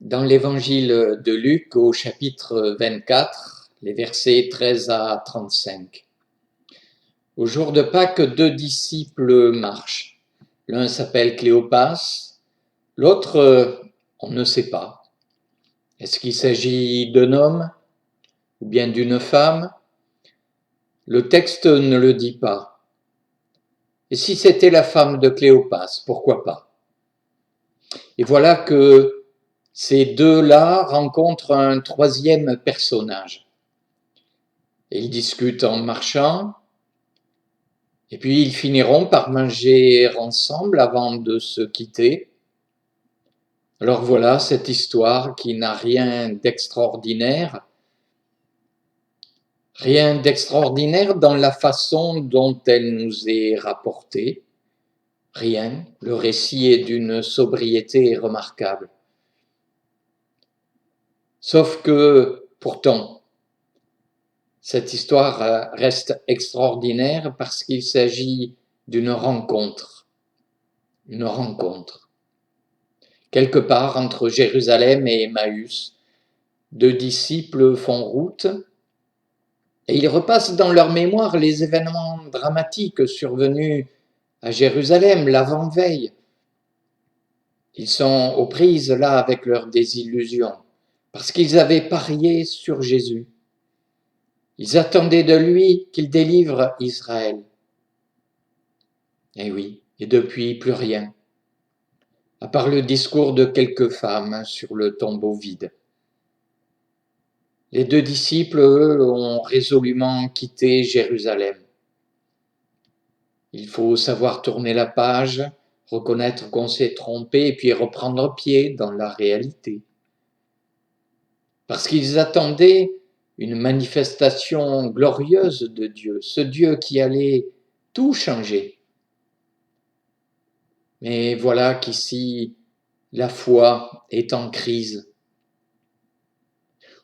Dans l'évangile de Luc au chapitre 24, les versets 13 à 35. Au jour de Pâques, 2 disciples marchent. L'un s'appelle Cléopas, l'autre, on ne sait pas. Est-ce qu'il s'agit d'un homme ou bien d'une femme? Le texte ne le dit pas. Et si c'était la femme de Cléopas, pourquoi pas? Et voilà que ces deux-là rencontrent un troisième personnage. Et ils discutent en marchant, et puis ils finiront par manger ensemble avant de se quitter. Alors voilà cette histoire qui n'a rien d'extraordinaire dans la façon dont elle nous est rapportée. Rien, le récit est d'une sobriété remarquable. Sauf que, pourtant, cette histoire reste extraordinaire parce qu'il s'agit d'une rencontre. Une rencontre. Quelque part entre Jérusalem et Emmaüs, deux disciples font route et ils repassent dans leur mémoire les événements dramatiques survenus à Jérusalem l'avant-veille. Ils sont aux prises là avec leurs désillusions parce qu'ils avaient parié sur Jésus. Ils attendaient de lui qu'il délivre Israël. Et oui, et depuis plus rien, à part le discours de quelques femmes sur le tombeau vide. Les deux disciples, eux, ont résolument quitté Jérusalem. Il faut savoir tourner la page, reconnaître qu'on s'est trompé et puis reprendre pied dans la réalité. Parce qu'ils attendaient une manifestation glorieuse de Dieu, ce Dieu qui allait tout changer. Mais voilà qu'ici, la foi est en crise.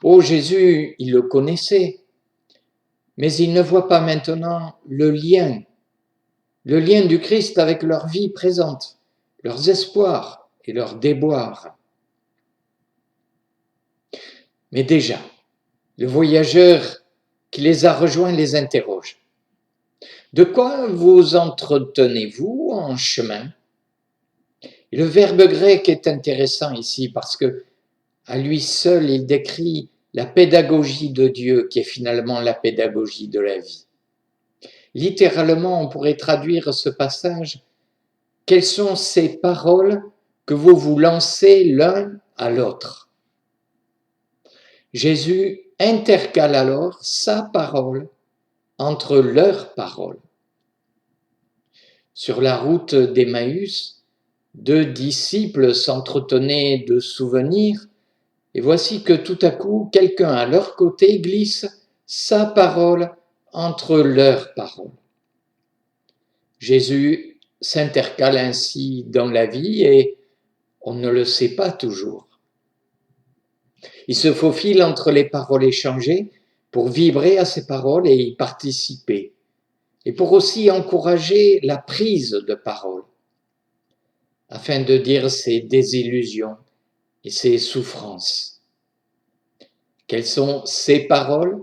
Oh, Jésus, il le connaissait, mais il ne voit pas maintenant le lien du Christ avec leur vie présente, leurs espoirs et leurs déboires. Mais déjà, le voyageur qui les a rejoints les interroge. De quoi vous entretenez-vous en chemin? Et le verbe grec est intéressant ici parce que à lui seul, il décrit la pédagogie de Dieu qui est finalement la pédagogie de la vie. Littéralement, on pourrait traduire ce passage: quelles sont ces paroles que vous vous lancez l'un à l'autre? Jésus intercale alors sa parole entre leurs paroles. Sur la route d'Emmaüs, deux disciples s'entretenaient de souvenirs, et voici que tout à coup, quelqu'un à leur côté glisse sa parole entre leurs paroles. Jésus s'intercale ainsi dans la vie et on ne le sait pas toujours. Il se faufile entre les paroles échangées pour vibrer à ces paroles et y participer, et pour aussi encourager la prise de parole, afin de dire ses désillusions et ses souffrances. Quelles sont ces paroles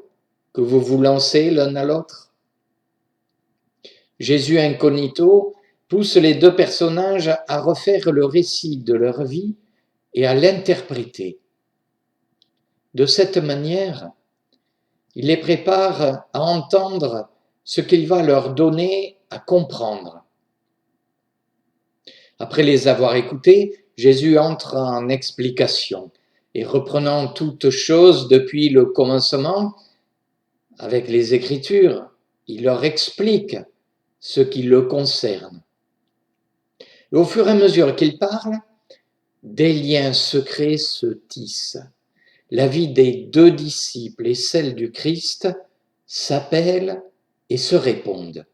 que vous vous lancez l'un à l'autre? Jésus incognito pousse les deux personnages à refaire le récit de leur vie et à l'interpréter. De cette manière, il les prépare à entendre ce qu'il va leur donner à comprendre. Après les avoir écoutés, Jésus entre en explication et reprenant toutes choses depuis le commencement, avec les Écritures, il leur explique ce qui le concerne. Et au fur et à mesure qu'il parle, des liens secrets se tissent. La vie des deux disciples et celle du Christ s'appellent et se répondent.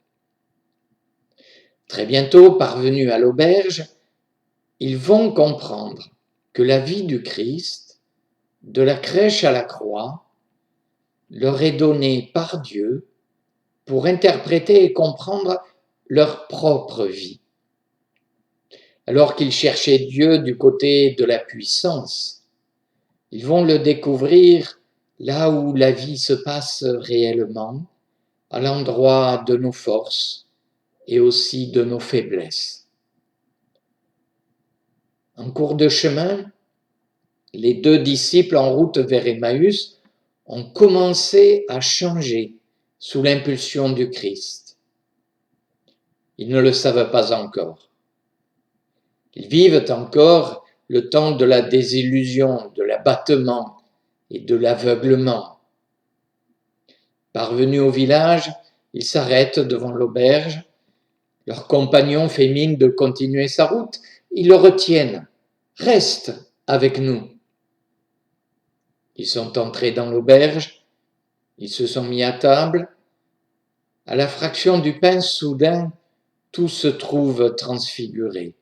Très bientôt, parvenus à l'auberge, ils vont comprendre que la vie du Christ, de la crèche à la croix, leur est donnée par Dieu pour interpréter et comprendre leur propre vie. Alors qu'ils cherchaient Dieu du côté de la puissance, Ils vont le découvrir là où la vie se passe réellement, à l'endroit de nos forces et aussi de nos faiblesses. En cours de chemin, les 2 disciples en route vers Emmaüs ont commencé à changer sous l'impulsion du Christ. Ils ne le savent pas encore. Ils vivent encore le temps de la désillusion, de l'abattement et de l'aveuglement. Parvenus au village, ils s'arrêtent devant l'auberge. Leur compagnon fait mine de continuer sa route. Ils le retiennent. « Reste avec nous !» Ils sont entrés dans l'auberge. Ils se sont mis à table. À la fraction du pain, soudain, tout se trouve transfiguré.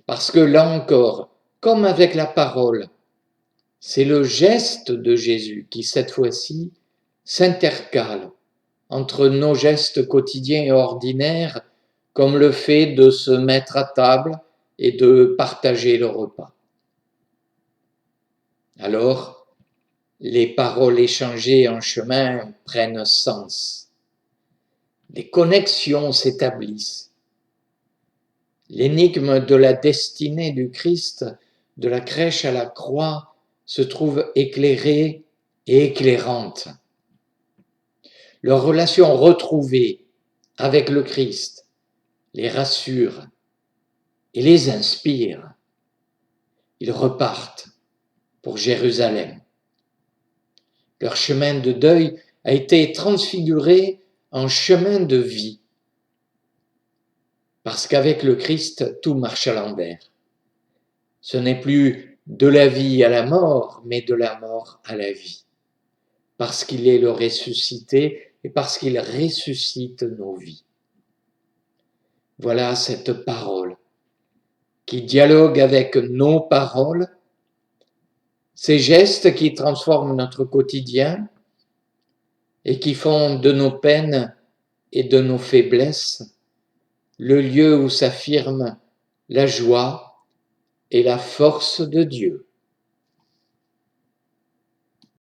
Parce que là encore, comme avec la parole, c'est le geste de Jésus qui, cette fois-ci, s'intercale entre nos gestes quotidiens et ordinaires, comme le fait de se mettre à table et de partager le repas. Alors, les paroles échangées en chemin prennent sens. Des connexions s'établissent. L'énigme de la destinée du Christ, de la crèche à la croix, se trouve éclairée et éclairante. Leur relation retrouvée avec le Christ les rassure et les inspire. Ils repartent pour Jérusalem. Leur chemin de deuil a été transfiguré en chemin de vie. Parce qu'avec le Christ, tout marche à l'envers. Ce n'est plus de la vie à la mort, mais de la mort à la vie. Parce qu'il est le ressuscité et parce qu'il ressuscite nos vies. Voilà cette parole qui dialogue avec nos paroles, ces gestes qui transforment notre quotidien et qui font de nos peines et de nos faiblesses le lieu où s'affirme la joie et la force de Dieu.